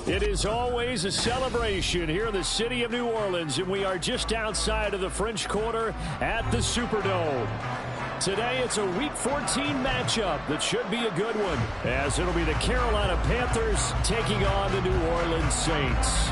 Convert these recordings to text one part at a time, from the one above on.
It is always a celebration here in the city of New Orleans, and we are just outside of the French Quarter at the Superdome. Today, it's a Week 14 matchup that should be a good one, as it'll be the Carolina Panthers taking on the New Orleans Saints.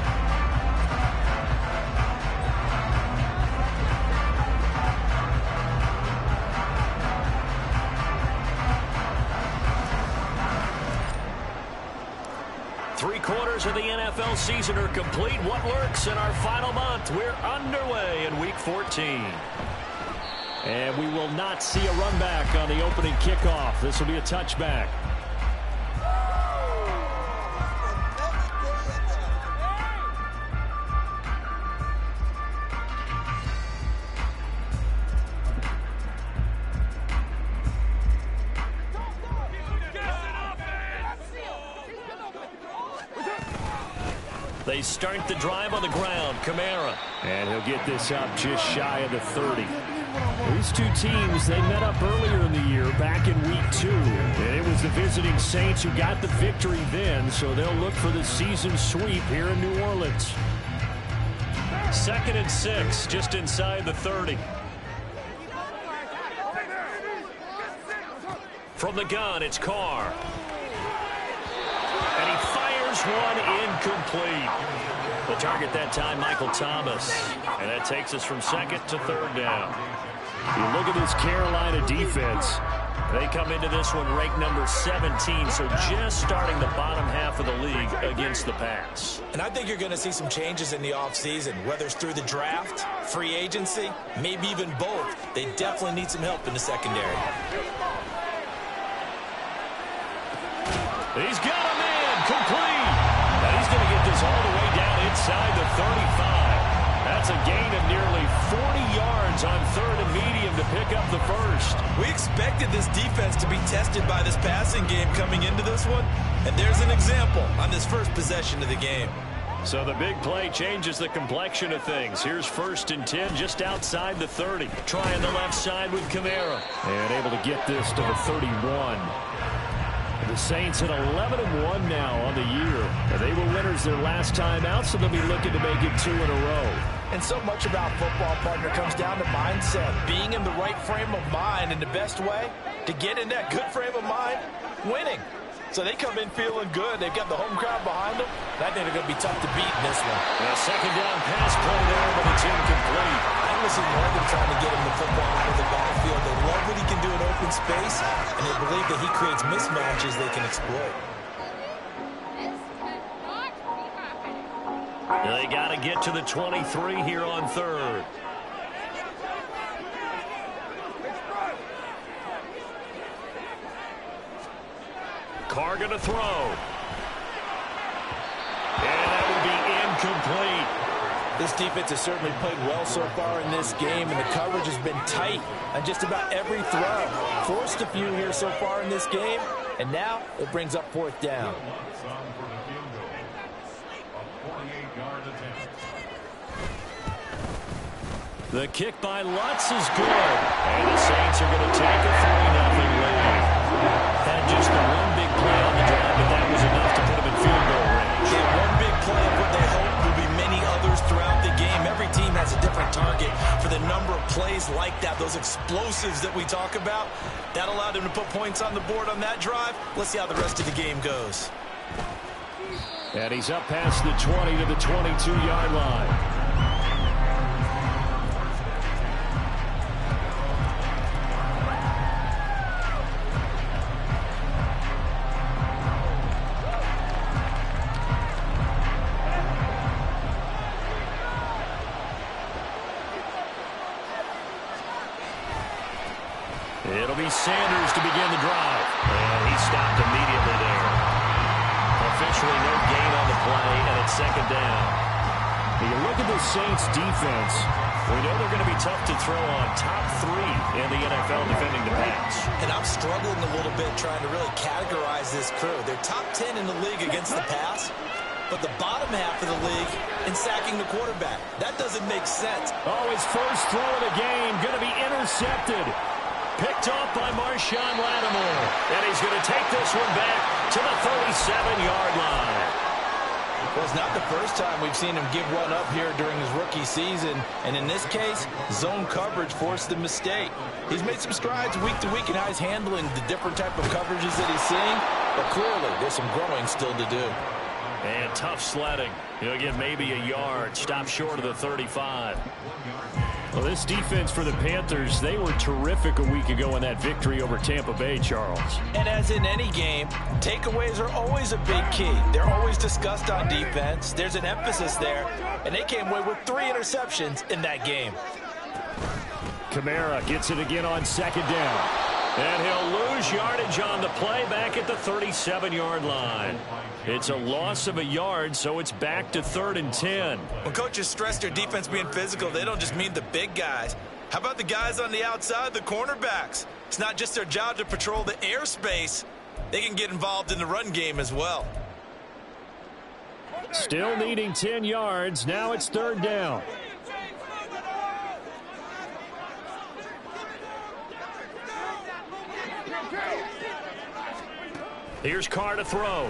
Three-quarters of the NFL season are complete. What lurks in our final month? We're underway in Week 14. And we will not see a run back on the opening kickoff. This will be a touchback. They start the drive on the ground. Kamara. And he'll get this up just shy of the 30. These two teams, they met up earlier in the year, back in Week 2. And it was the visiting Saints who got the victory then, so they'll look for the season sweep here in New Orleans. 2nd and 6, just inside the 30. From the gun, it's Carr. And he fires one incomplete. The target that time, Michael Thomas. And that takes us from 2nd to 3rd down. You look at this Carolina defense. They come into this one ranked number 17, so just starting the bottom half of the league against the pass. And I think you're going to see some changes in the offseason, whether it's through the draft, free agency, maybe even both. They definitely need some help in the secondary. He's got a man complete. Now he's going to get this all the way down inside the 35. That's a gain of nearly 40 yards on 3rd and medium to pick up the first. We expected this defense to be tested by this passing game coming into this one, and there's an example on this first possession of the game. So the big play changes the complexion of things. Here's 1st and 10 just outside the 30. Trying the left side with Kamara. And able to get this to the 31. The Saints at 11-1 now on the year. They were winners their last time out, so they'll be looking to make it 2 in a row. And so much about football, partner, comes down to mindset. Being in the right frame of mind, and the best way to get in that good frame of mind, winning. So they come in feeling good. They've got the home crowd behind them. I think they're going to be tough to beat in this one. A 2nd down pass play there, but it's incomplete. I listen more than trying to get him the football out of the battlefield. They love what he can do in open space, and they believe that he creates mismatches they can exploit. They got to get to the 23 here on 3rd. Carr going to throw. And that will be incomplete. This defense has certainly played well so far in this game, and the coverage has been tight on just about every throw. Forced a few here so far in this game, and now it brings up 4th down. The kick by Lutz is good. And the Saints are going to take a 3-0 lead. Had just the one big play on the drive, but that was enough to put them in field goal range. They had one big play of what they hope will be many others throughout the game. Every team has a different target for the number of plays like that, those explosives that we talk about. That allowed them to put points on the board on that drive. Let's see how the rest of the game goes. And he's up past the 20 to the 22-yard line. It'll be Sanders to begin the drive. And he stopped immediately there. Officially no gain on the play, and it's 2nd down. When you look at the Saints defense, we know they're going to be tough to throw on. Top 3 in the NFL defending the pass. And I'm struggling a little bit trying to really categorize this crew. They're top 10 in the league against the pass, but the bottom half of the league in sacking the quarterback. That doesn't make sense. Oh, his first throw of the game going to be intercepted. Picked off by Marshawn Lattimore. And he's going to take this one back to the 37-yard line. Well, it's not the first time we've seen him give one up here during his rookie season. And in this case, zone coverage forced the mistake. He's made some strides week to week in how he's handling the different type of coverages that he's seeing. But clearly, there's some growing still to do. And tough sledding. He'll get maybe a yard. Stop short of the 35. Well, this defense for the Panthers, they were terrific a week ago in that victory over Tampa Bay, Charles. And as in any game, takeaways are always a big key. They're always discussed on defense. There's an emphasis there. And they came away with 3 interceptions in that game. Kamara gets it again on second down. And he'll lose yardage on the play back at the 37-yard line. It's a loss of a yard, so it's back to 3rd and 10. When coaches stress their defense being physical, they don't just mean the big guys. How about the guys on the outside, the cornerbacks? It's not just their job to patrol the airspace. They can get involved in the run game as well. Still needing 10 yards. Now it's 3rd down. Here's Carr to throw.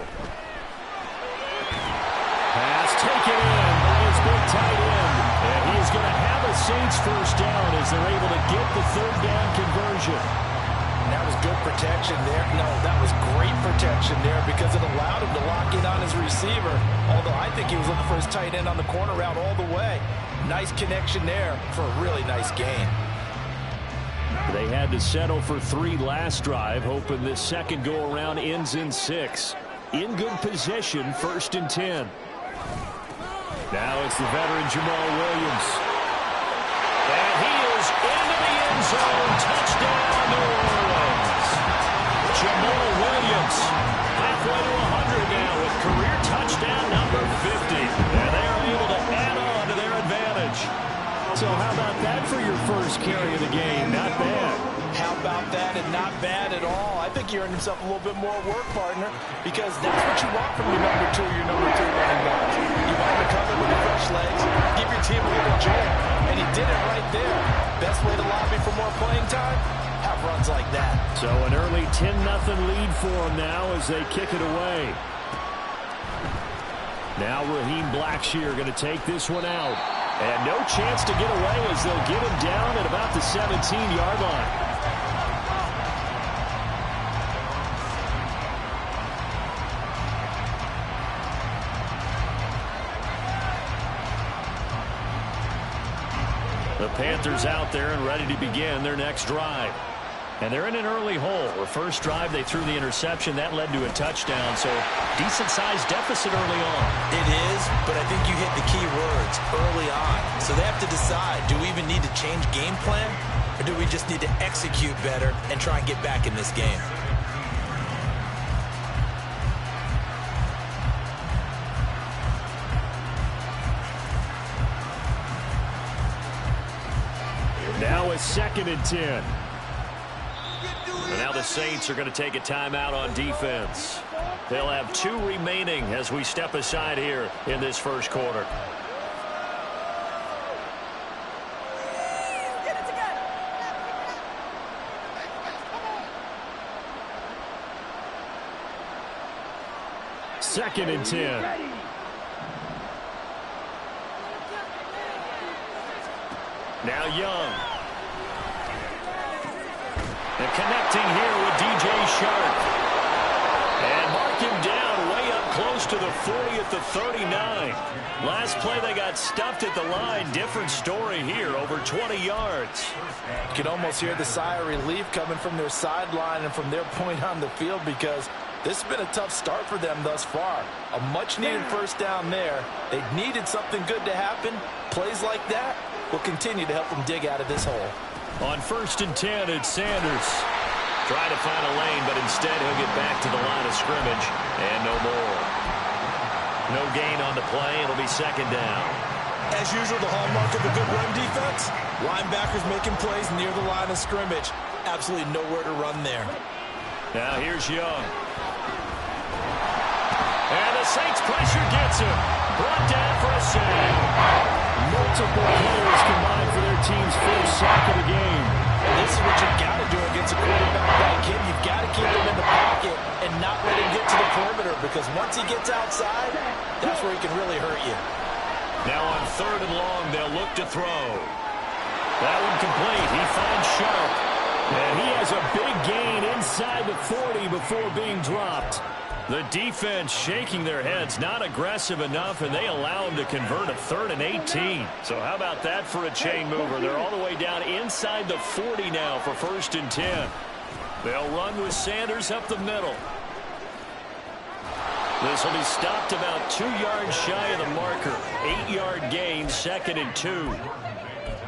Pass taken in by his big tight end. And he is going to have a Saints first down as they're able to get the 3rd down conversion. That was good protection there. No, that was great protection there because it allowed him to lock in on his receiver. Although I think he was looking for his tight end on the corner route all the way. Nice connection there for a really nice gain. They had to settle for 3 last drive, hoping this second go-around ends in 6. In good position, 1st and 10. Now it's the veteran Jamal Williams. And he is into the end zone. Touchdown, New Orleans. Jamal Williams, halfway to 100 now with career touchdown number 50. And they are able to add on to their advantage. So how about that for your first carry of the game? Not bad. How about that, and not bad at all. I think he earned himself a little bit more work, partner, because that's what you want from your number 2 or your number 3 running back. You want him to come in with the fresh legs, give your team a little jolt, and he did it right there. Best way to lobby for more playing time? Have runs like that. So an early 10-0 lead for them now as they kick it away. Now Raheem Blackshear going to take this one out. And no chance to get away as they'll get him down at about the 17-yard line. The Panthers out there and ready to begin their next drive. And they're in an early hole. The first drive, they threw the interception. That led to a touchdown, so decent-sized deficit early on. It is, but I think you hit the key words, early on. So they have to decide, do we even need to change game plan, or do we just need to execute better and try and get back in this game? Now it's 2nd and 10. And now the Saints are going to take a timeout on defense. They'll have 2 remaining as we step aside here in this first quarter. Second and 10. Now Young. And connecting here with DJ Shark. And mark him down way up close to the 40 at the 39. Last play they got stuffed at the line. Different story here, over 20 yards. You can almost hear the sigh of relief coming from their sideline and from their point on the field because this has been a tough start for them thus far. A much-needed first down there. They needed something good to happen. Plays like that will continue to help them dig out of this hole. On 1st and 10, it's Sanders. Trying to find a lane, but instead he'll get back to the line of scrimmage. And no more. No gain on the play. It'll be 2nd down. As usual, the hallmark of a good run defense, linebackers making plays near the line of scrimmage. Absolutely nowhere to run there. Now here's Young. And the Saints pressure gets him. Brought down for a sack. Multiple players combined for their team's first sack of the game. This is what you've got to do against a quarterback like him. You've got to keep him in the pocket and not let him get to the perimeter because once he gets outside, That's where he can really hurt you. Now on 3rd and long, they'll look to throw. That one complete. He finds Sharp. And he has a big gain inside the 40 before being dropped. The defense shaking their heads, not aggressive enough, and they allow him to convert a 3rd and 18. So how about that for a chain mover? They're all the way down inside the 40 now for 1st and 10. They'll run with Sanders up the middle. This will be stopped about 2 yards shy of the marker. 8-yard gain, 2nd and 2.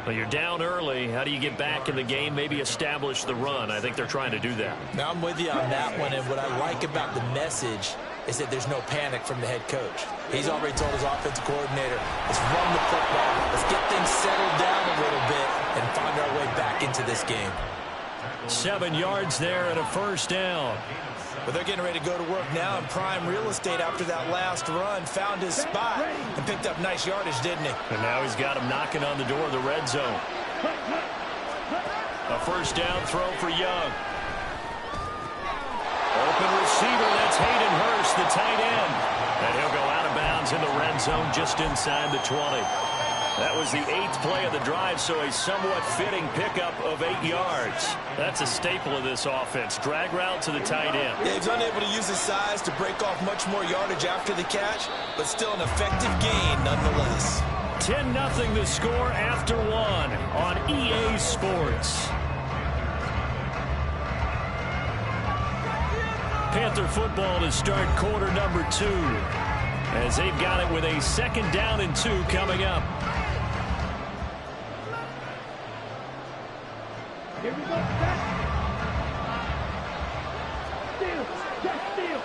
Well, you're down early. How do you get back in the game, maybe establish the run? I think they're trying to do that. Now, I'm with you on that one, and what I like about the message is that there's no panic from the head coach. He's already told his offensive coordinator, let's run the football, let's get things settled down a little bit and find our way back into this game. 7 yards there and a 1st down. But they're getting ready to go to work now in prime real estate after that last run. Found his spot and picked up nice yardage, didn't he? And now he's got him knocking on the door of the red zone. A 1st down throw for Young. Open receiver, that's Hayden Hurst, the tight end. And he'll go out of bounds in the red zone just inside the 20. That was the 8th play of the drive, so a somewhat fitting pickup of 8 yards. That's a staple of this offense. Drag route to the tight end. Yeah, he's unable to use his size to break off much more yardage after the catch, but still an effective gain nonetheless. 10-0 the score after 1 on EA Sports. Panther football to start quarter number 2, as they've got it with a 2nd down and 2 coming up. Here we go. Steal.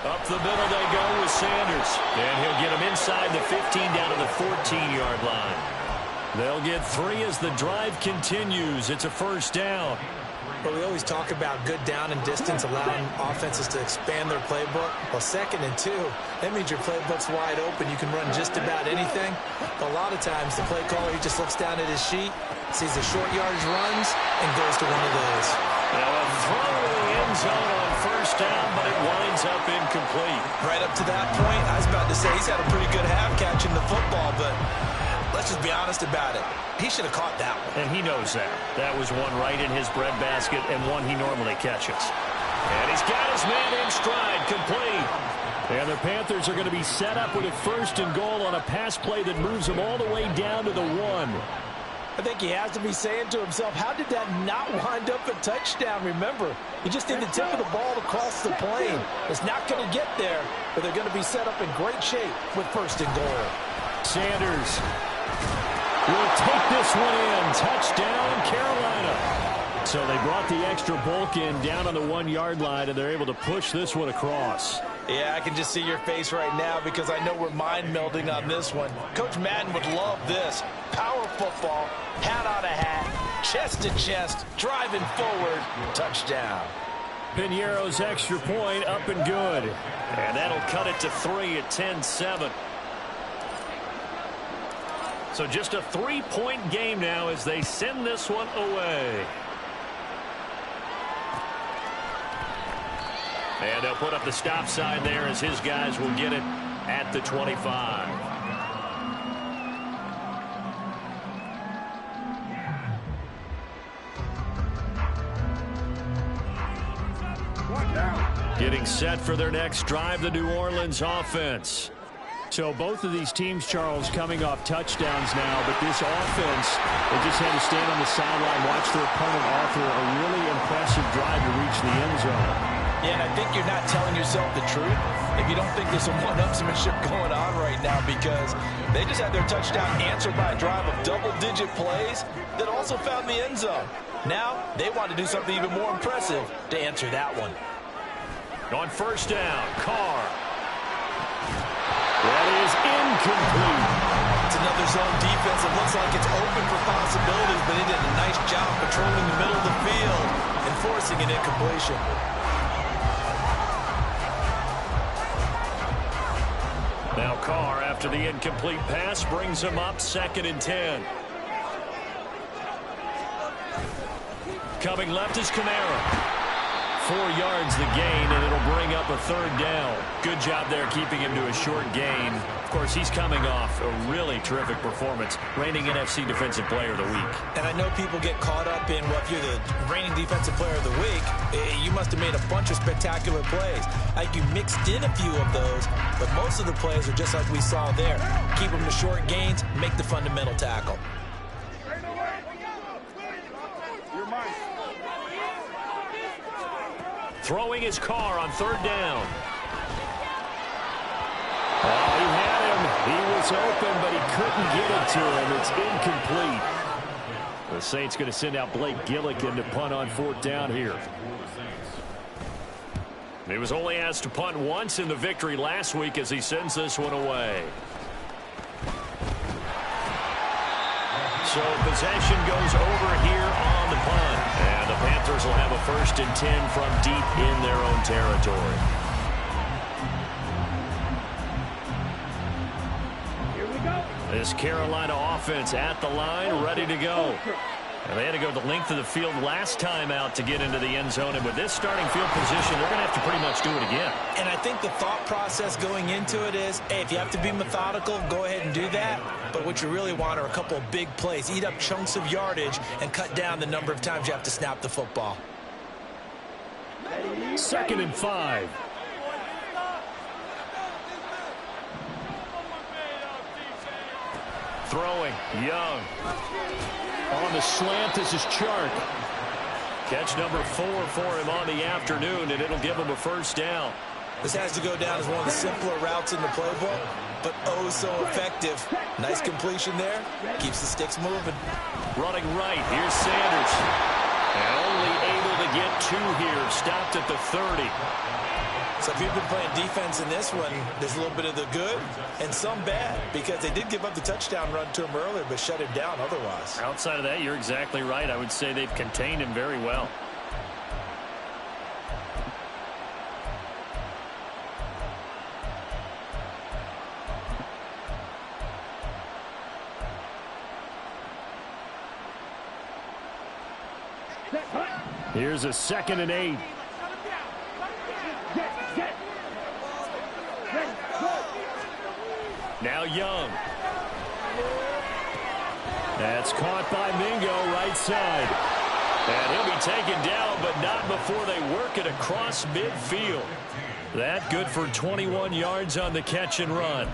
Up the middle they go with Sanders. And he'll get him inside the 15 down to the 14-yard line. They'll get 3 as the drive continues. It's a 1st down. But we always talk about good down and distance, allowing offenses to expand their playbook. Well, 2nd and 2, that means your playbook's wide open. You can run just about anything. But a lot of times, the play caller, he just looks down at his sheet, sees the short yardage runs, and goes to one of those. Now a throw to the end zone on 1st down, but it winds up incomplete. Right up to that point, I was about to say he's had a pretty good half catching the football, but let's just be honest about it. He should have caught that one. And he knows that. That was one right in his breadbasket and one he normally catches. And he's got his man in stride, complete. And the Panthers are going to be set up with a 1st and goal on a pass play that moves them all the way down to the 1. I think he has to be saying to himself, how did that not wind up a touchdown? Remember, you just need the tip of the ball to cross the plane. It's not going to get there, but they're going to be set up in great shape with 1st and goal. Sanders will take this one in. Touchdown, Carolina. So they brought the extra bulk in down on the 1-yard line, and they're able to push this one across. Yeah, I can just see your face right now because I know we're mind-melding on this one. Coach Madden would love this. Power football, hat on a hat, chest to chest, driving forward, touchdown. Piñeiro's extra point up and good. And that'll cut it to 3 at 10-7. So just a 3-point game now as they send this one away. And they'll put up the stop sign there as his guys will get it at the 25. Getting set for their next drive, the New Orleans offense. So both of these teams, Charles, coming off touchdowns now, but this offense, they just had to stand on the sideline, watch their opponent offer a really impressive drive to reach the end zone. Yeah, and I think you're not telling yourself the truth if you don't think there's some one-upsmanship going on right now, because they just had their touchdown answered by a drive of double-digit plays that also found the end zone. Now they want to do something even more impressive to answer that one. On 1st down, Carr. That is incomplete. It's another zone defense. It looks like it's open for possibilities, but he did a nice job patrolling the middle of the field and forcing an incompletion. Now Carr, after the incomplete pass, brings him up 2nd and 10. Coming left is Kamara. 4 yards the gain, and it'll bring up a 3rd down. Good job there keeping him to a short gain. Of course, he's coming off a really terrific performance, reigning NFC Defensive Player of the Week. And I know people get caught up in, well, if you're the reigning Defensive Player of the Week, you must have made a bunch of spectacular plays. Like you mixed in a few of those, but most of the plays are just like we saw there. Keep them to short gains, make the fundamental tackle. Throwing his car on 3rd down. Oh, he had him. He was open, but he couldn't get it to him. It's incomplete. The Saints going to send out Blake Gillikin to punt on 4th down here. He was only asked to punt once in the victory last week as he sends this one away. So possession goes over here on the punt. And the Panthers will have a 1st and 10 from deep in their own territory. Here we go. This Carolina offense at the line, ready to go. And they had to go the length of the field last time out to get into the end zone. And with this starting field position, they're going to have to pretty much do it again. And I think the thought process going into it is, hey, if you have to be methodical, go ahead and do that. But what you really want are a couple of big plays. Eat up chunks of yardage and cut down the number of times you have to snap the football. 2nd and 5. Throwing, Young. On the slant, this is Chark. Catch number 4 for him on the afternoon, and it'll give him a 1st down. This has to go down as one of the simpler routes in the playbook, but oh so effective. Nice completion there. Keeps the sticks moving. Running right, here's Sanders. And only able to get 2 here. Stopped at the 30. So if you've been playing defense in this one, there's a little bit of the good and some bad, because they did give up the touchdown run to him earlier, but shut him down otherwise. Outside of that, you're exactly right. I would say they've contained him very well. Here's a 2nd and 8. Now Young. That's caught by Mingo, right side. And he'll be taken down, but not before they work it across midfield. That good for 21 yards on the catch and run.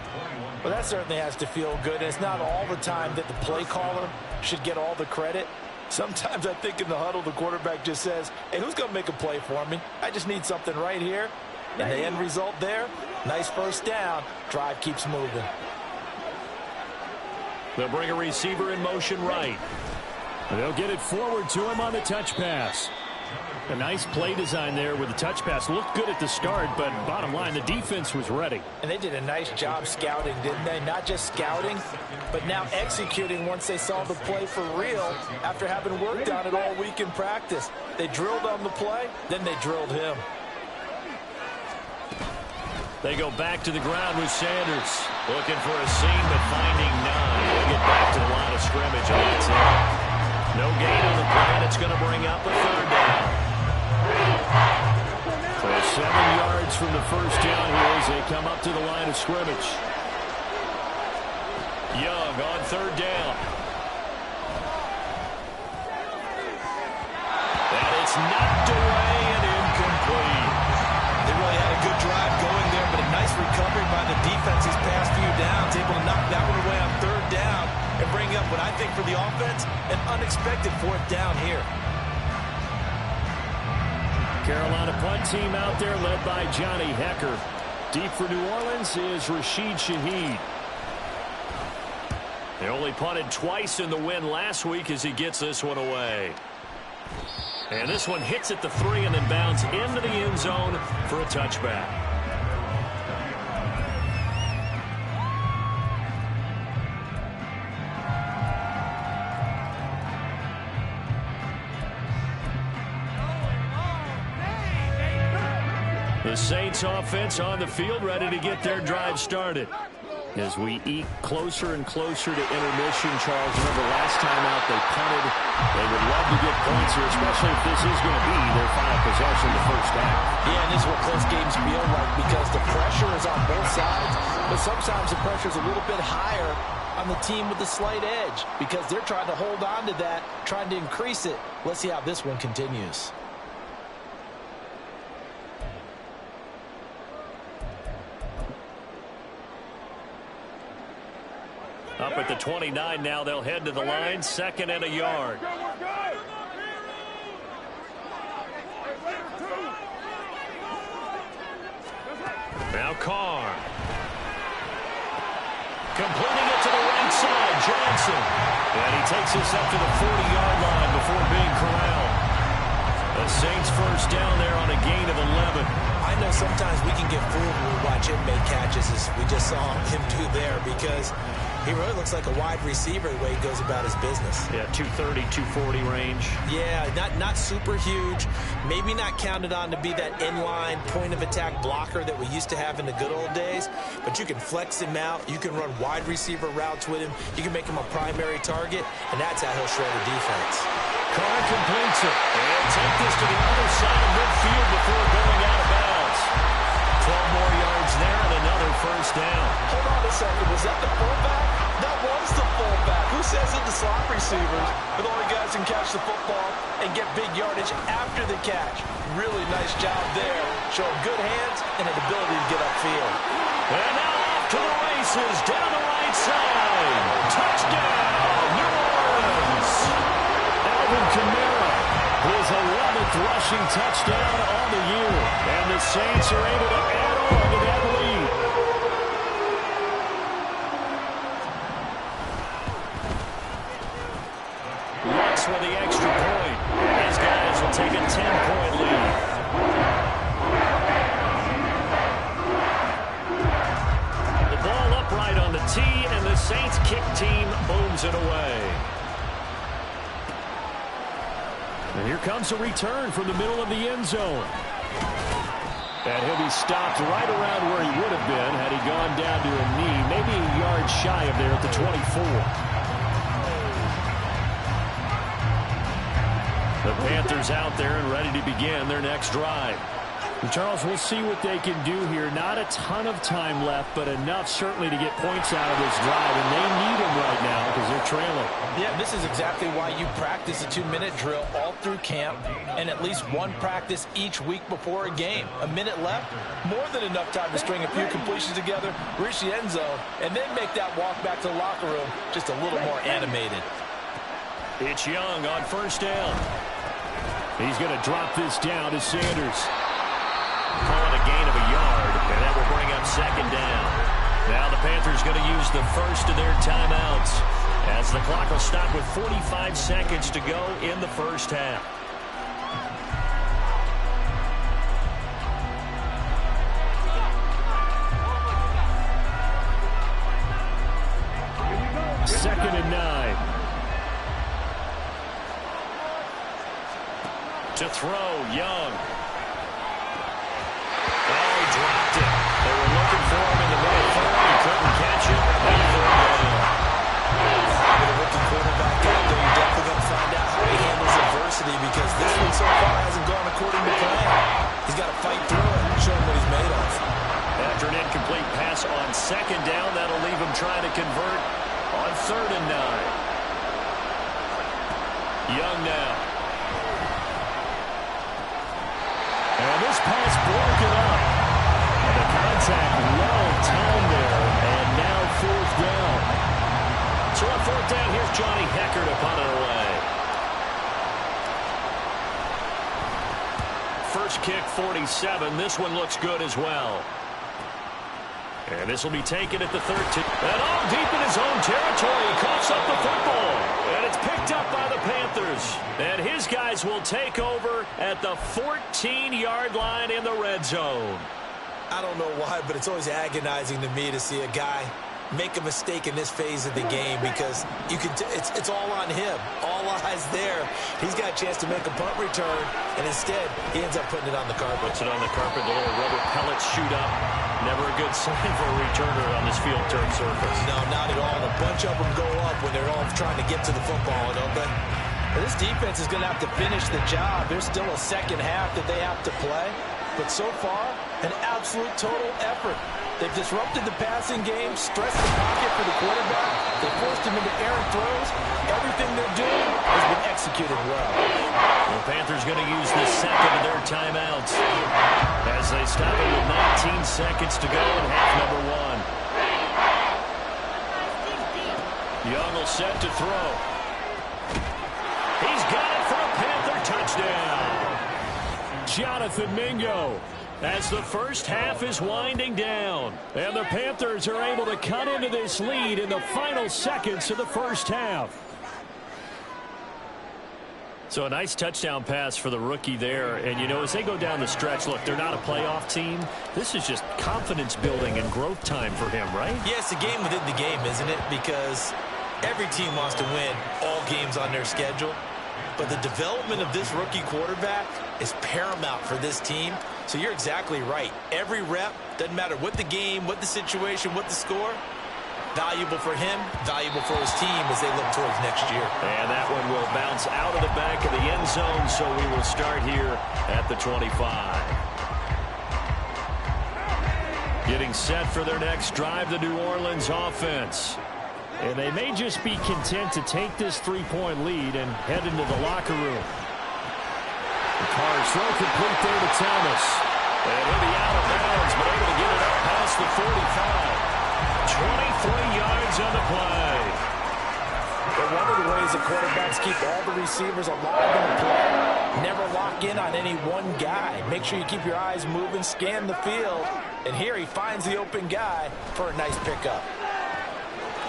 Well, that certainly has to feel good. And it's not all the time that the play caller should get all the credit. Sometimes I think in the huddle, the quarterback just says, hey, who's going to make a play for me? I just need something right here. And the end result there, nice 1st down. Drive keeps moving. They'll bring a receiver in motion right. And they'll get it forward to him on the touch pass. A nice play design there with the touch pass. Looked good at the start, but bottom line, the defense was ready. And they did a nice job scouting, didn't they? Not just scouting, but now executing once they saw the play for real after having worked on it all week in practice. They drilled on the play, then they drilled him. They go back to the ground with Sanders. Looking for a seam, but finding none. They'll get back to the line of scrimmage, and that's it. No gain on the play, and it's going to bring up a 3rd down. So 7 yards from the 1st down here as they come up to the line of scrimmage. Young on 3rd down. And it's knocked away and incomplete. They really had a good drive going there, but a nice recovery by the defense these past few downs, able to knock that one away on 3rd down and bring up what I think for the offense, an unexpected 4th down here. Carolina punt team out there led by Johnny Hecker. Deep for New Orleans is Rashid Shaheed. They only punted twice in the win last week as he gets this one away. And this one hits at the 3 and then bounds into the end zone for a touchback. The Saints offense on the field ready to get their drive started. As we eke closer and closer to intermission, Charles, remember last time out They punted. They would love to get points here, especially if this is going to be their final possession of the first half. Yeah, and this is what close games feel like because the pressure is on both sides, but sometimes the pressure is a little bit higher on the team with the slight edge because they're trying to hold on to that, trying to increase it. Let's see how this one continues. Up at the 29 now, they'll head to the line, 2nd and a yard. Now Carr. Completing it to the right side, Johnson. And he takes us up to the 40-yard line before being corralled. The Saints first down there on a gain of 11. I know sometimes we can get fooled when we watch him make catches as we just saw him do there because he really looks like a wide receiver the way he goes about his business. Yeah, 230, 240 range. Yeah, not super huge. Maybe not counted on to be that inline point-of-attack blocker that we used to have in the good old days. But you can flex him out. You can run wide receiver routes with him. You can make him a primary target, and that's how he'll shred a defense. Carr completes it. And take this to the other side of midfield before going out of bounds. 12 more yards there and another first down. Hold on a second. Was that the fullback? That was the fullback. Who says it? The slot receivers are the only guys who can catch the football and get big yardage after the catch. Really nice job there. Showing good hands and an ability to get upfield. And now off to the races down the right side. Touchdown, New Orleans. Alvin Kamara, his 11th rushing touchdown on the year. And the Saints are able to add on to that lead. Lux with the extra point. These guys will take a 10-point lead. The ball upright on the tee, and the Saints kick team booms it away. And here comes a return from the middle of the end zone. And he'll be stopped right around where he would have been had he gone down to a knee, maybe a yard shy of there at the 24. The Panthers out there and ready to begin their next drive. And Charles, we'll see what they can do here. Not a ton of time left, but enough certainly to get points out of this drive. And they need them right now because they're trailing. Yeah, this is exactly why you practice a 2-minute drill all through camp and at least one practice each week before a game. A minute left, more than enough time to string a few completions together, reach the end zone, and then make that walk back to the locker room just a little more animated. It's Young on first down. He's going to drop this down to Sanders. Calling a gain of a yard, and that will bring up 2nd down. Now the Panthers going to use the first of their timeouts as the clock will stop with 45 seconds to go in the first half. Second and 9. To throw, Young. Dropped it. They were looking for him in the middle. He couldn't catch it. With a rookie quarterback out there, you're definitely going to find out how he handles adversity because this one so far hasn't gone according to plan. He's got to fight through it and show him what he's made of. After an incomplete pass on 2nd down, that'll leave him trying to convert on 3rd and 9. Young now. And this pass broken up. The contact well timed there, and now 4th down. So on 4th down, here's Johnny Hecker to punt it away. First kick, 47. This one looks good as well. And this will be taken at the 13. And all deep in his own territory, he coughs up the football. And it's picked up by the Panthers. And his guys will take over at the 14-yard line in the red zone. I don't know why, but it's always agonizing to me to see a guy make a mistake in this phase of the game because you can. It's all on him. All eyes there. He's got a chance to make a punt return, and instead he ends up putting it on the carpet. Puts it on the carpet. The little rubber pellets shoot up. Never a good sign for a returner on this field turf surface. No, not at all. A bunch of them go up when they're all trying to get to the football, don't they? This defense is going to have to finish the job. There's still a second half that they have to play. But so far, an absolute total effort. They've disrupted the passing game, stressed the pocket for the quarterback. They forced him into errant throws. Everything they're doing has been executed well. The Panthers going to use the second of their timeouts as they stop it with 19 seconds to go in half number one. Young will set to throw. He's got it for a Panther touchdown. Jonathan Mingo, as the first half is winding down. And the Panthers are able to cut into this lead in the final seconds of the first half. So a nice touchdown pass for the rookie there. And, you know, as they go down the stretch, look, they're not a playoff team. This is just confidence building and growth time for him, right? Yeah, it's a game within the game, isn't it? Because every team wants to win all games on their schedule. But the development of this rookie quarterback is paramount for this team. So you're exactly right. Every rep, doesn't matter what the game, what the situation, what the score, valuable for him, valuable for his team as they look towards next year. And that one will bounce out of the back of the end zone, so we will start here at the 25. Getting set for their next drive, the New Orleans offense. And they may just be content to take this three-point lead and head into the locker room. The Carrs throw complete there to Thomas. And he'll be out of bounds, but able to get it up past the 45. 23 yards on the play. But one of the ways the quarterbacks keep all the receivers alive in the play, never lock in on any one guy. Make sure you keep your eyes moving, scan the field. And here he finds the open guy for a nice pickup.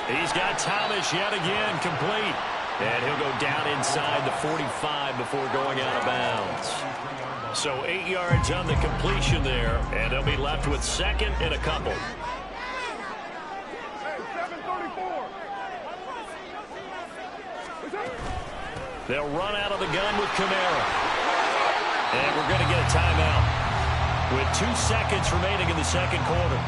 He's got Thomas yet again complete. And he'll go down inside the 45 before going out of bounds. So 8 yards on the completion there, and they'll be left with second and a couple. They'll run out of the gun with Kamara. And we're going to get a timeout with 2 seconds remaining in the second quarter.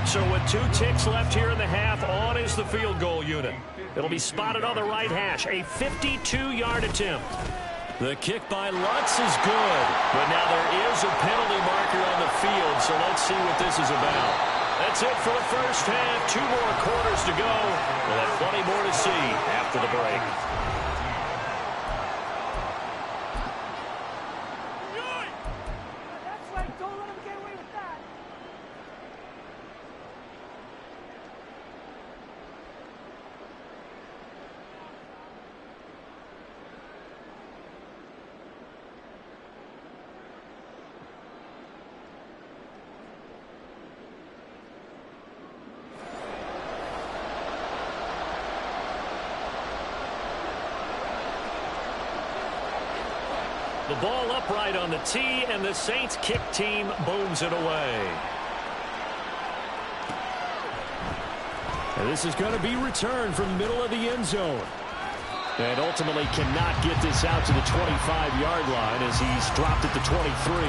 So with 2 ticks left here in the half, on is the field goal unit. It'll be spotted on the right hash, a 52-yard attempt. The kick by Lutz is good, but now there is a penalty marker on the field, so let's see what this is about. That's it for the first half. 2 more quarters to go. We'll have plenty more to see after the break. The ball upright on the tee, and the Saints kick team booms it away. And this is going to be returned from the middle of the end zone. And ultimately cannot get this out to the 25-yard line as he's dropped at the 23.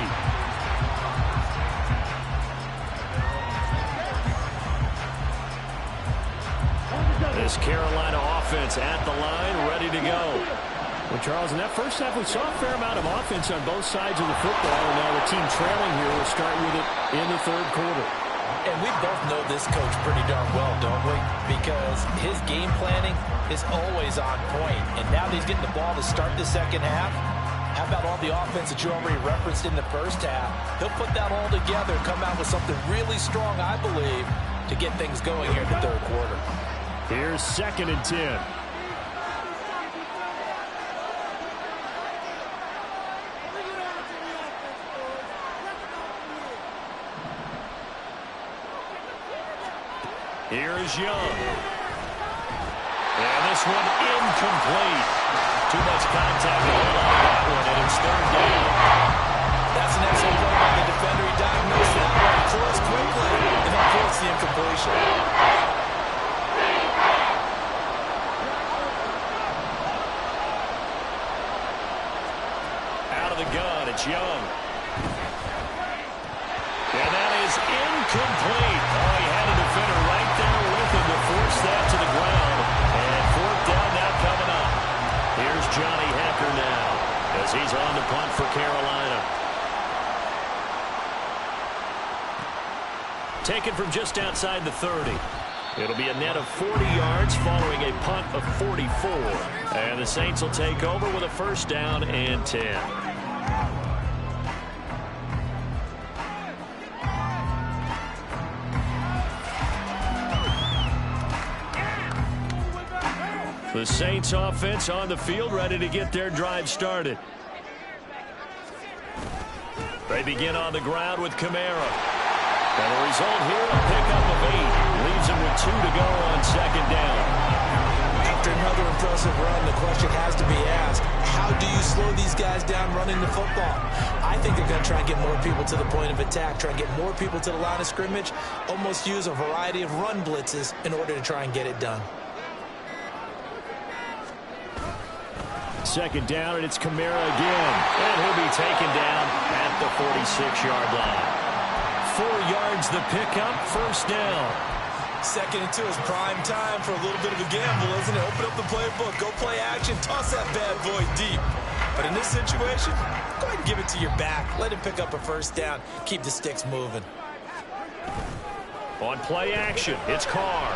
This Carolina offense at the line, ready to go. Well, Charles, in that first half, we saw a fair amount of offense on both sides of the football, and now the team trailing here will start with it in the third quarter. And we both know this coach pretty darn well, don't we? Because his game planning is always on point. And now that he's getting the ball to start the second half, how about all the offense that you already referenced in the first half? He'll put that all together and come out with something really strong, I believe, to get things going here in the third quarter. Here's 2nd and 10. Here's Young. And this one incomplete. Too much contact to hold on that one, and it's 3rd down. That's an excellent play by the defender. He diagnosed that one, closed quickly, and then forced force the incompletion. Out of the gun, it's Young. And that is incomplete. Oh, he had a defender right there with him to force that to the ground. And fourth down now coming up. Here's Johnny Hecker now as he's on to punt for Carolina. Taken from just outside the 30. It'll be a net of 40 yards following a punt of 44. And the Saints will take over with a first down and 10. The Saints offense on the field, ready to get their drive started. They begin on the ground with Kamara. And the result here, a pickup of 8. Leaves him with 2 to go on second down. After another impressive run, the question has to be asked, how do you slow these guys down running the football? I think they're going to try and get more people to the point of attack, try and get more people to the line of scrimmage, almost use a variety of run blitzes in order to try and get it done. Second down, and it's Kamara again. And he'll be taken down at the 46-yard line. 4 yards the pickup, first down. Second and 2 is prime time for a little bit of a gamble, isn't it? Open up the playbook, go play action, toss that bad boy deep. But in this situation, go ahead and give it to your back. Let him pick up a first down. Keep the sticks moving. On play action, it's Carr.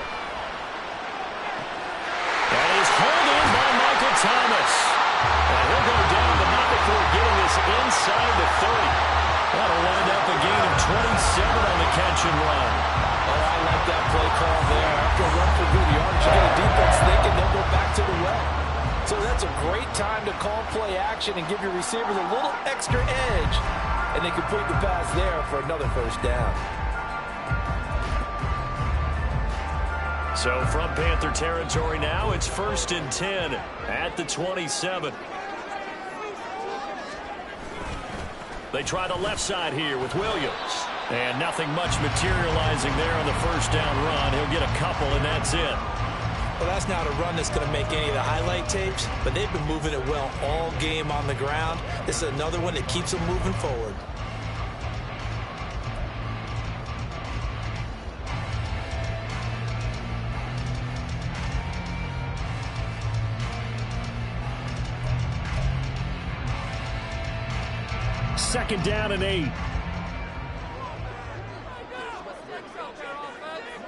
That is hauled in by Michael Thomas. And he'll go down, but not before getting this inside the 30. That'll wind up a gain of 27 on the catch and run. Oh, I like that play call there. After a run for good yards, you get a defense thinking they'll go back to the well. So that's a great time to call play action and give your receivers a little extra edge. And they complete the pass there for another first down. So from Panther territory now, it's 1st and 10 at the 27. They try the left side here with Williams. And nothing much materializing there on the first down run. He'll get a couple, and that's it. Well, that's not a run that's going to make any of the highlight tapes, but they've been moving it well all game on the ground. This is another one that keeps them moving forward. Second down and 8.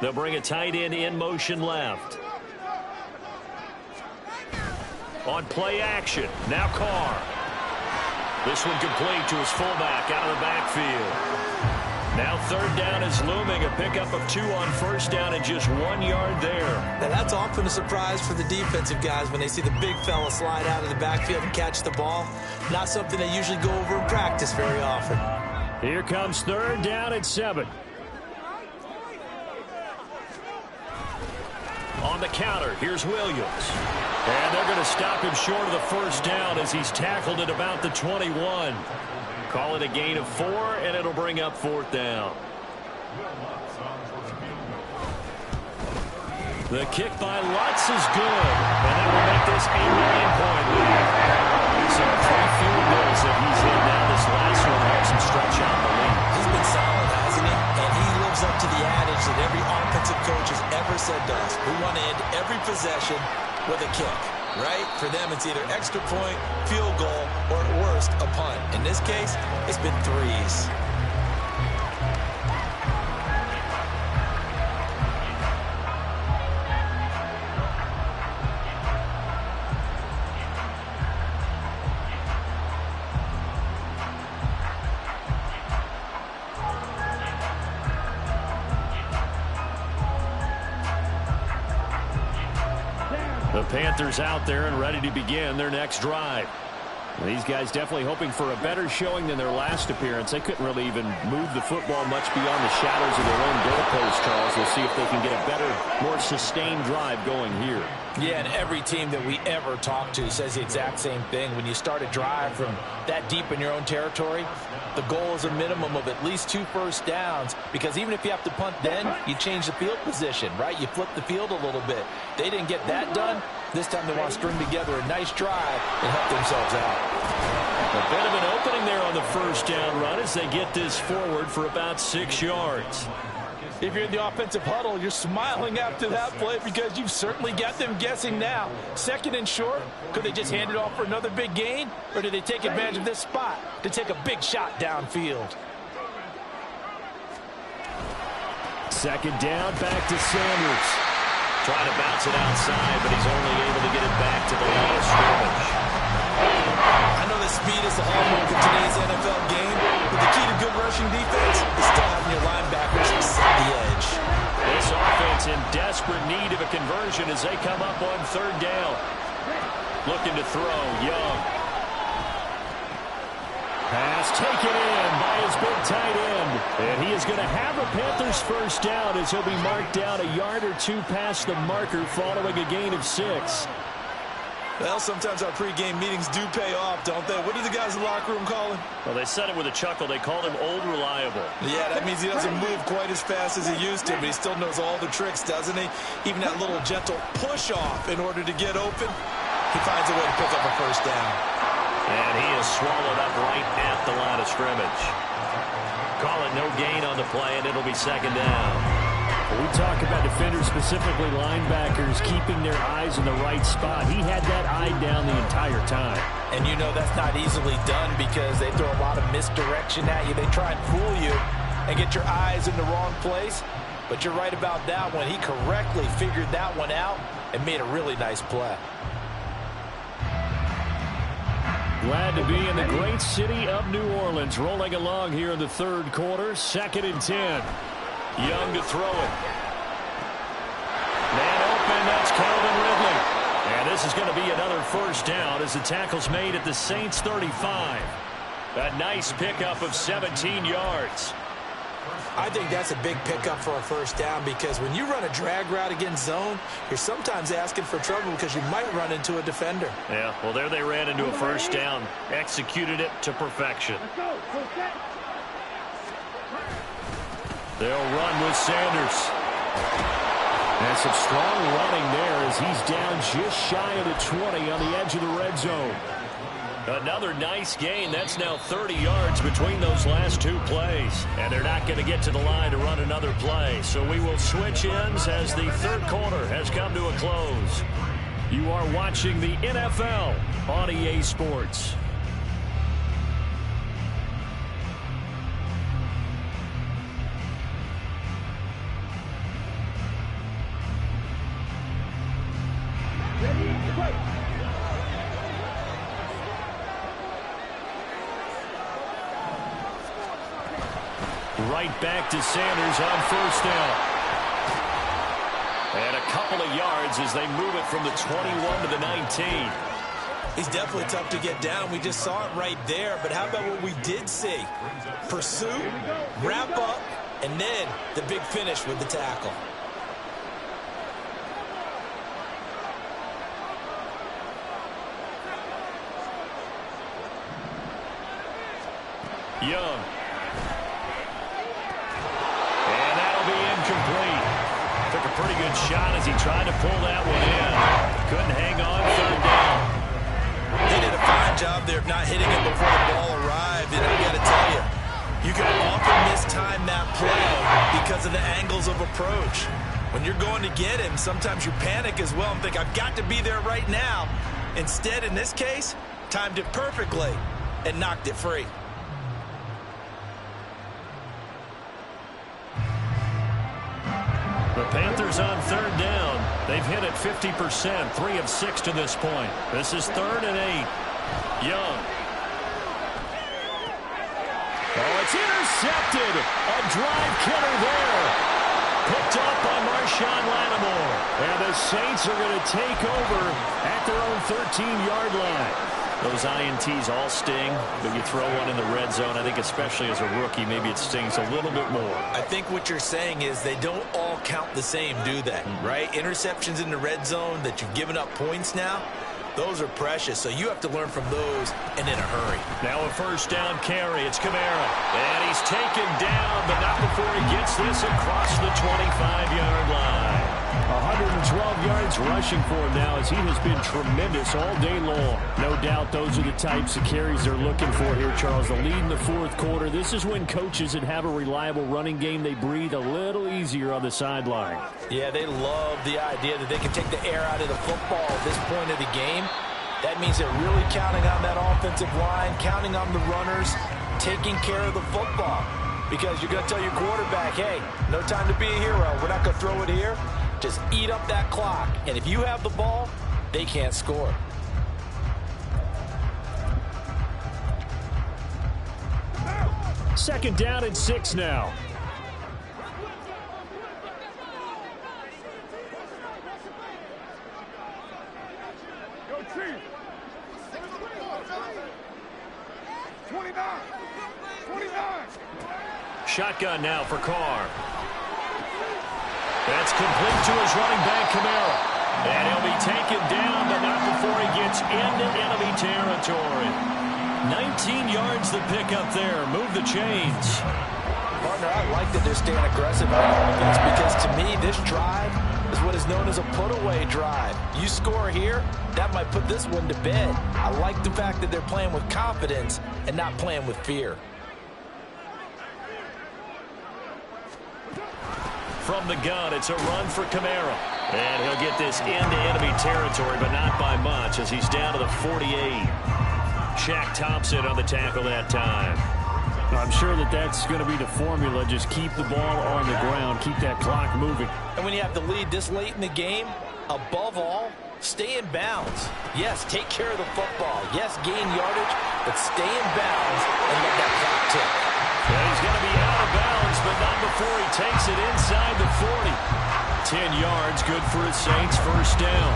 They'll bring a tight end in motion left. On play action, now Carr. This one complete to his fullback out of the backfield. Now third down is looming, a pickup of 2 on first down and just 1 yard there. Now that's often a surprise for the defensive guys when they see the big fella slide out of the backfield and catch the ball. Not something they usually go over in practice very often. Here comes third down and 7. On the counter, here's Williams. And they're going to stop him short of the first down as he's tackled at about the 21. Call it a gain of 4, and it'll bring up fourth down. The kick by Lutz is good, and that will make this a 9-point lead. Some 3 field goals that he's hit now. This last one helps him stretch out the lead. He's been solid, hasn't he? And he lives up to the adage that every offensive coach has ever said to us. We want to end every possession with a kick, right? For them, it's either extra point, field goal, or at worst, a punt. In this case, it's been 3s. The Panthers out there and ready to begin their next drive. These guys definitely hoping for a better showing than their last appearance. They couldn't really even move the football much beyond the shadows of their own goalpost, Charles. We'll see if they can get a better, more sustained drive going here. Yeah, and every team that we ever talk to says the exact same thing. When you start a drive from that deep in your own territory, the goal is a minimum of at least 2 first downs, because even if you have to punt then, you change the field position, right? You flip the field a little bit. They didn't get that done. This time they want to string together a nice drive and help themselves out. A bit of an opening there on the first down run as they get this forward for about 6 yards. If you're in the offensive huddle, you're smiling after that play because you've certainly got them guessing now. 2nd and short, could they just hand it off for another big gain? Or do they take advantage of this spot to take a big shot downfield? 2nd down, back to Sanders. Trying to bounce it outside, but he's only able to get it back to the line of scrimmage. I know that speed is the hallmark of today's NFL game, but the key to good rushing defense is still having your linebackers set the edge. This offense in desperate need of a conversion as they come up on 3rd down. Looking to throw, Young. Pass taken in by his big tight end. And he is going to have a Panthers first down as he'll be marked down a yard or 2 past the marker following a gain of 6. Well, sometimes our pregame meetings do pay off, don't they? What do the guys in the locker room call him? Well, they said it with a chuckle. They called him Old Reliable. Yeah, that means he doesn't move quite as fast as he used to, but he still knows all the tricks, doesn't he? Even that little gentle push-off in order to get open, he finds a way to pick up a first down. And he is swallowed up right at the line of scrimmage. Call it no gain on the play, and it'll be 2nd down. We talk about defenders, specifically linebackers, keeping their eyes in the right spot. He had that eye down the entire time. And you know that's not easily done because they throw a lot of misdirection at you. They try and fool you and get your eyes in the wrong place. But you're right about that one. He correctly figured that one out and made a really nice play. Glad to be in the great city of New Orleans, rolling along here in the 3rd quarter. 2nd and 10. Young to throw it. Man open, that's Calvin Ridley. And this is going to be another first down as the tackle's made at the Saints 35. A nice pickup of 17 yards. I think that's a big pickup for a first down because when you run a drag route against zone, you're sometimes asking for trouble because you might run into a defender. Yeah, well, there they ran into a first down. Executed it to perfection. They'll run with Sanders. And some strong running there as he's down just shy of the 20 on the edge of the red zone. Another nice gain. That's now 30 yards between those last 2 plays. And they're not going to get to the line to run another play. So we will switch ends as the 3rd quarter has come to a close. You are watching the NFL on EA Sports. Right back to Sanders on first down. And a couple of yards as they move it from the 21 to the 19. He's definitely tough to get down. We just saw it right there. But how about what we did see? Pursue, wrap up, and then the big finish with the tackle. Young. And that'll be incomplete. Took a pretty good shot as he tried to pull that one in. Couldn't hang on, 3rd down. He did a fine job there of not hitting it before the ball arrived. And I got to tell you, you can often mistime that play because of the angles of approach. When you're going to get him, sometimes you panic as well and think, I've got to be there right now. Instead, in this case, timed it perfectly and knocked it free. The Panthers on 3rd down. They've hit it 50%, 3 of 6 to this point. This is 3rd and 8. Young. Oh, it's intercepted. A drive killer there. Picked up by Marshawn Lattimore. And the Saints are going to take over at their own 13-yard line. Those INTs all sting, but you throw one in the red zone. I think especially as a rookie, maybe it stings a little bit more. I think what you're saying is they don't all count the same, do they? Right? Interceptions in the red zone that you've given up points now, those are precious. So you have to learn from those and in a hurry. Now a first down carry. It's Kamara. And he's taken down, but not before he gets this across the 25-yard line. 112 yards rushing for him now as he has been tremendous all day long. No doubt those are the types of carries they're looking for here, Charles. The lead in the fourth quarter. This is when coaches that have a reliable running game, they breathe a little easier on the sideline. Yeah, they love the idea that they can take the air out of the football at this point of the game. That means they're really counting on that offensive line, counting on the runners, taking care of the football. Because you're going to tell your quarterback, hey, no time to be a hero. We're not going to throw it here. Just eat up that clock. And if you have the ball, they can't score. Second down and 6 now. Go Chiefs. 29. Shotgun now for Carr. That's complete to his running back, Kamara. And he'll be taken down, but not before he gets into enemy territory. 19 yards the pick up there. Move the chains. Partner, I like that they're staying aggressive on offense because to me, this drive is what is known as a put-away drive. You score here, that might put this one to bed. I like the fact that they're playing with confidence and not playing with fear. From the gun, it's a run for Kamara. And he'll get this into enemy territory, but not by much as he's down to the 48. Shaq Thompson on the tackle that time. I'm sure that that's going to be the formula. Just keep the ball on the ground. Keep that clock moving. And when you have the lead this late in the game, above all, stay in bounds. Yes, take care of the football. Yes, gain yardage, but stay in bounds and let that clock tick. Yeah, he's going to be out of bounds, but not before he takes it inside the 40. 10 yards, good for his Saints, first down.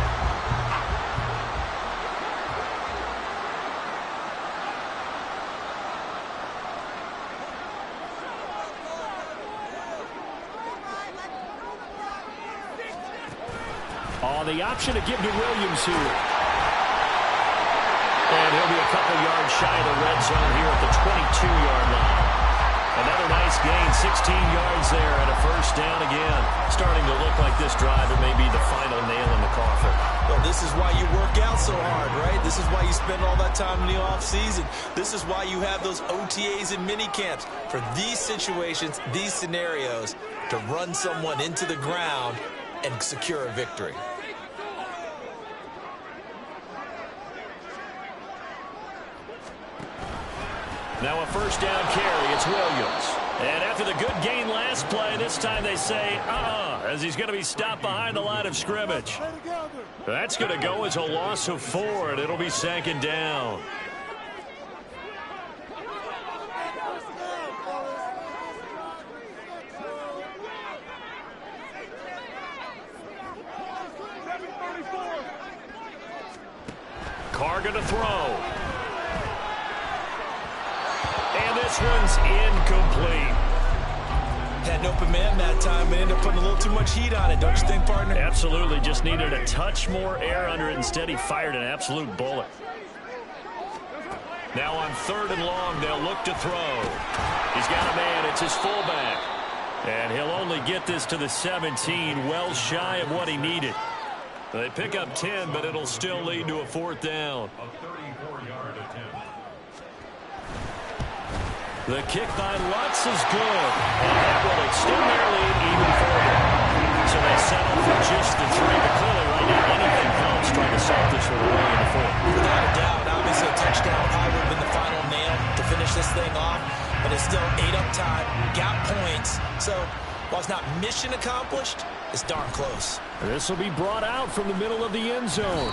The option to give to Williams here. And he'll be a couple yards shy of the red zone here at the 22-yard line. Another nice gain, 16 yards there, and a first down again. Starting to look like this drive, it may be the final nail in the coffin. Well, this is why you work out so hard, right? This is why you spend all that time in the offseason. This is why you have those OTAs and mini camps. For these situations, these scenarios, to run someone into the ground and secure a victory. Now a first down carry, it's Williams. And after the good gain last play, this time they say, as he's going to be stopped behind the line of scrimmage. That's going to go as a loss of 4, and it'll be second down. Carr going to throw. And this one's incomplete. Had an open man that time and ended up putting a little too much heat on it, don't you think, partner? Absolutely. Just needed a touch more air under it. Instead, he fired an absolute bullet. Now on 3rd and long, they'll look to throw. He's got a man. It's his fullback. And he'll only get this to the 17, well shy of what he needed. They pick up 10, but it'll still lead to a 4th down. A 34-yard attempt. The kick by Lutz is good. And that will extend their lead even further. So they settle for just the 3. But clearly right now, anything helps trying to solve this one early in the 4th. Without a doubt, obviously a touchdown probably would have been the final nail to finish this thing off. But it's still 8 up time, got points. So while it's not mission accomplished, it's darn close. This will be brought out from the middle of the end zone.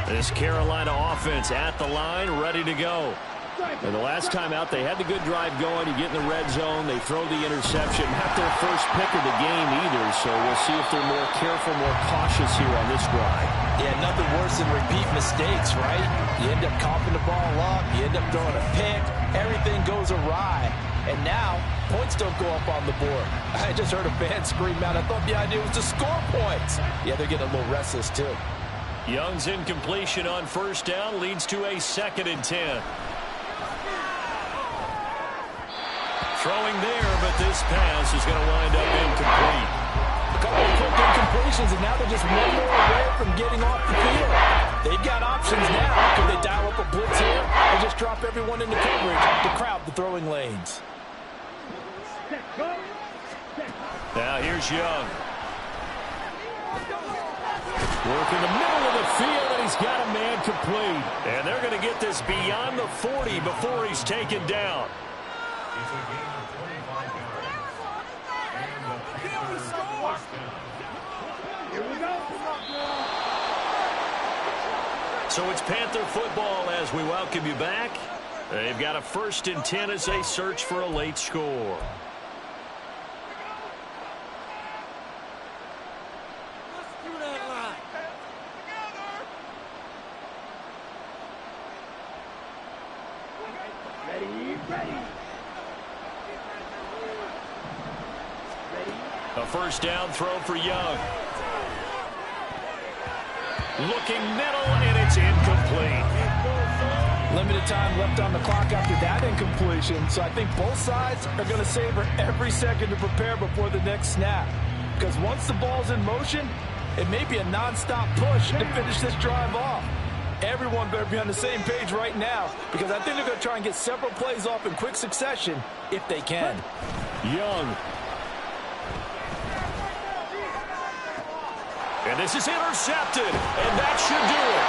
This Carolina offense at the line, ready to go. And the last time out, they had the good drive going. You get in the red zone, they throw the interception. Not their first pick of the game either, so we'll see if they're more careful, more cautious here on this drive. Yeah, nothing worse than repeat mistakes, right? You end up coughing the ball up, you end up throwing a pick, everything goes awry. And now, points don't go up on the board. I just heard a fan scream out, I thought the idea was to score points. Yeah, they're getting a little restless too. Young's incompletion on first down leads to a 2nd and 10. Throwing there, but this pass is going to wind up incomplete. A couple of quick incompletions, and now they're just one more away from getting off the field. They've got options now. Could they dial up a blitz here or just drop everyone into coverage to crowd the throwing lanes? Now here's Young. Work in the middle of the field, and he's got a man complete. And they're going to get this beyond the 40 before he's taken down. It's a gain of 25 yards. And the Panthers lost it. Here we go. So it's Panther football as we welcome you back. They've got a 1st and 10 as they search for a late score. A first down throw for Young. Looking middle, and it's incomplete. Limited time left on the clock after that incompletion, so I think both sides are going to savor every second to prepare before the next snap. Because once the ball's in motion, it may be a non-stop push to finish this drive off. Everyone better be on the same page right now, because I think they're going to try and get several plays off in quick succession if they can. Young. And this is intercepted, and that should do it.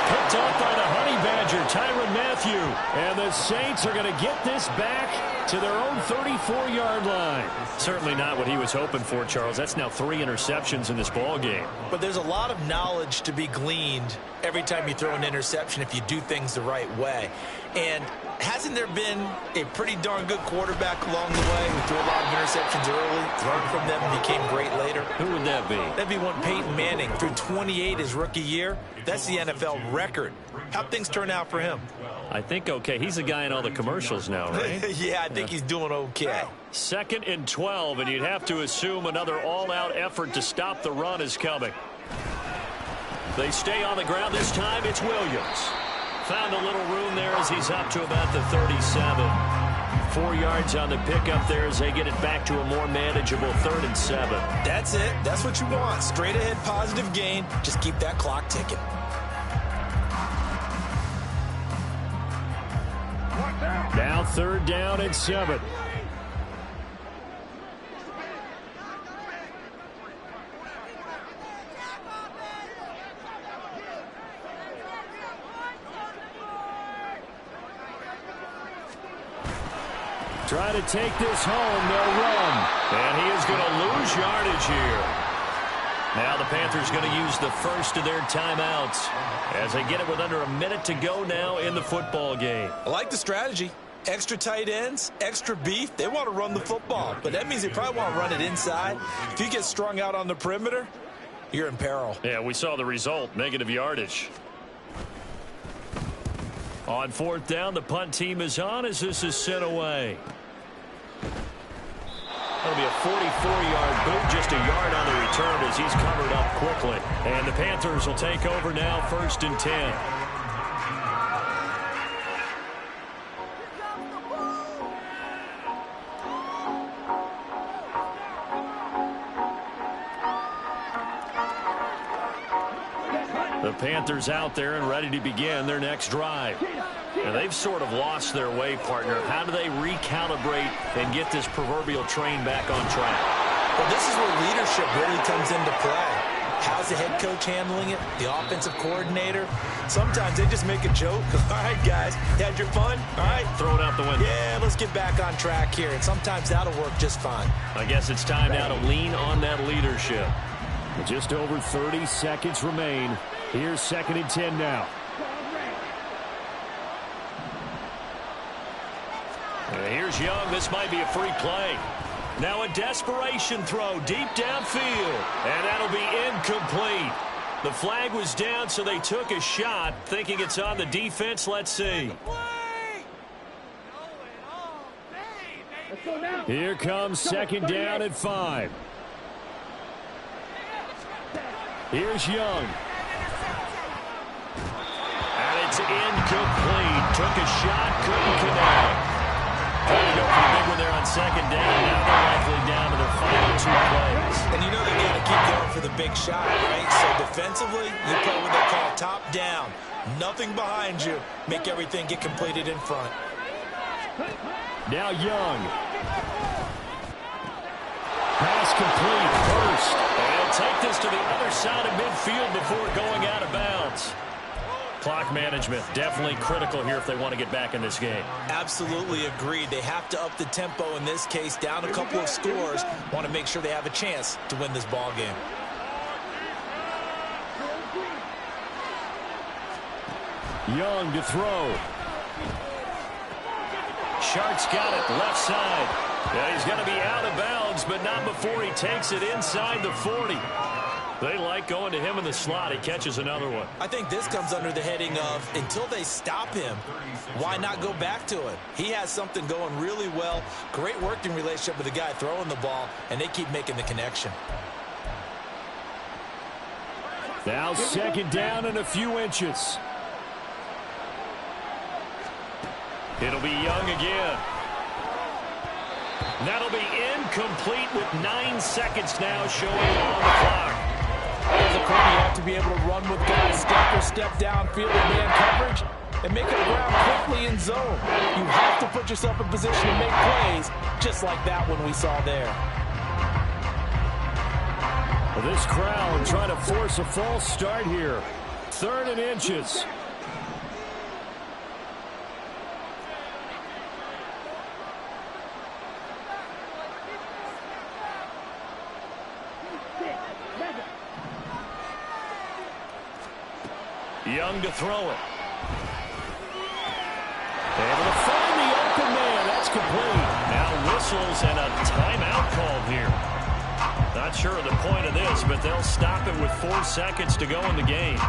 Picked off by the Honey Badger, Tyrann Mathieu. And the Saints are going to get this back to their own 34-yard line. Certainly not what he was hoping for, Charles. That's now 3 interceptions in this ball game. But there's a lot of knowledge to be gleaned every time you throw an interception if you do things the right way. And hasn't there been a pretty darn good quarterback along the way who threw a lot of interceptions early, learned from them, and became great later? Who would that be? That'd be one Peyton Manning. Threw 28 his rookie year. That's the NFL record. How'd things turn out for him? I think okay. He's the guy in all the commercials now, right? Yeah, I think he's doing okay. 2nd and 12, and you'd have to assume another all-out effort to stop the run is coming. They stay on the ground this time. It's Williams. Found a little room there as he's up to about the 37. 4 yards on the pickup there as they get it back to a more manageable 3rd and 7. That's it. That's what you want. Straight ahead positive gain. Just keep that clock ticking. Now 3rd down and 7. Try to take this home, they'll run. And he is going to lose yardage here. Now the Panthers going to use the first of their timeouts as they get it with under a minute to go now in the football game. I like the strategy. Extra tight ends, extra beef. They want to run the football, but that means they probably want to run it inside. If you get strung out on the perimeter, you're in peril. Yeah, we saw the result, negative yardage. On 4th down, the punt team is on as this is sent away. That'll be a 44-yard boot, just a yard on the return as he's covered up quickly. And the Panthers will take over now, 1st and 10. The Panthers out there and ready to begin their next drive. And they've sort of lost their way, partner. How do they recalibrate and get this proverbial train back on track? Well, this is where leadership really comes into play. How's the head coach handling it? The offensive coordinator? Sometimes they just make a joke. All right, guys, you had your fun? All right. Throw it out the window. Yeah, let's get back on track here. And sometimes that'll work just fine. I guess it's time now to lean on that leadership. Just over 30 seconds remain. Here's 2nd and 10 now. And here's Young. This might be a free play. Now a desperation throw deep downfield. And that'll be incomplete. The flag was down, so they took a shot, thinking it's on the defense. Let's see. Here comes second down at 5. Here's Young. And it's incomplete. Took a shot, couldn't connect. Trying to go for the big one there on second down. Now they're likely down to their final 2 plays. And you know they got to keep going for the big shot, right? So defensively, you play what they call top down. Nothing behind you. Make everything get completed in front. Now Young. Pass complete. First. And he'll take this to the other side of midfield before going out of bounds. Clock management definitely critical here if they want to get back in this game. Absolutely agreed. They have to up the tempo in this case. Down a couple of scores. Want to make sure they have a chance to win this ball game. Young to throw. Shark's got it left side. Yeah, he's going to be out of bounds, but not before he takes it inside the 40. They like going to him in the slot. He catches another one. I think this comes under the heading of until they stop him, why not go back to it? He has something going really well. Great working relationship with the guy throwing the ball, and they keep making the connection. Now second down and a few inches. It'll be Young again. That'll be incomplete with 9 seconds now showing on the clock. As a corner, you have to be able to run with guys, step or step downfield in man coverage, and make it around quickly in zone. You have to put yourself in position to make plays, just like that one we saw there. Well, this crowd trying to force a false start here. 3rd and inches. Young to throw it. Able to find the open man. That's complete. Now whistles and a timeout called here. Not sure of the point of this, but they'll stop it with 4 seconds to go in the game.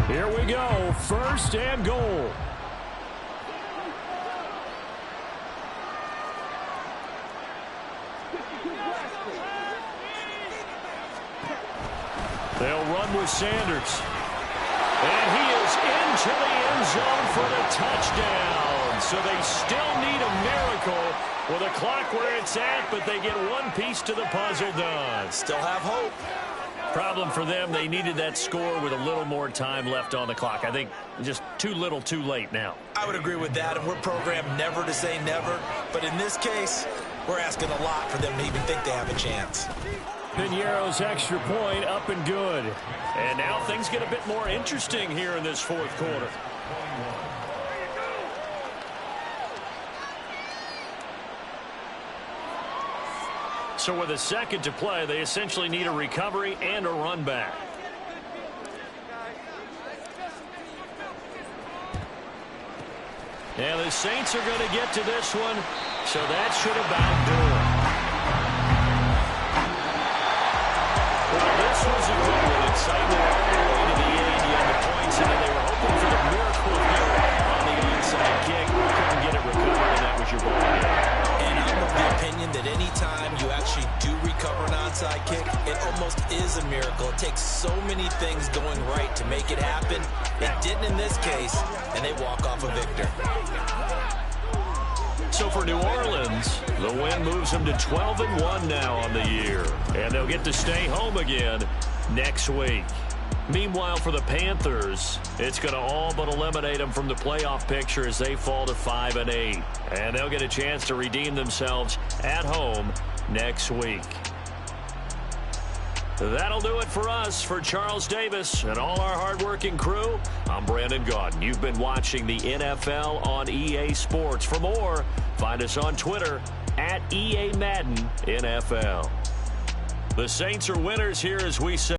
Here we go, 1st and goal. They'll run with Sanders. And he is into the end zone for the touchdown. So they still need a miracle with a clock where it's at, but they get one piece to the puzzle done. Still have hope. Problem for them, they needed that score with a little more time left on the clock. I think just too little too late now. I would agree with that, and we're programmed never to say never. But in this case, we're asking a lot for them to even think they have a chance. Piñeiro's extra point up and good. And now things get a bit more interesting here in this 4th quarter. So with a second to play, they essentially need a recovery and a run back. And the Saints are going to get to this one, so that should about do it. Well, this was a good one. Excitement all the way to the end. You had the points, and they were hoping for the miracle here on the onside kick. Couldn't get it recovered, and that was your ball game. And I'm of the opinion that any time you actually do recover an onside kick, it almost is a miracle. It takes so many things going right to make it happen. It didn't in this case, and they walk off a victor. So for New Orleans, the win moves them to 12-1 now on the year. And they'll get to stay home again next week. Meanwhile, for the Panthers, it's going to all but eliminate them from the playoff picture as they fall to 5-8. And they'll get a chance to redeem themselves at home next week. That'll do it for us. For Charles Davis and all our hardworking crew, I'm Brandon Gaudin. You've been watching the NFL on EA Sports. For more, find us on Twitter @EA Madden NFL. The Saints are winners here as we say.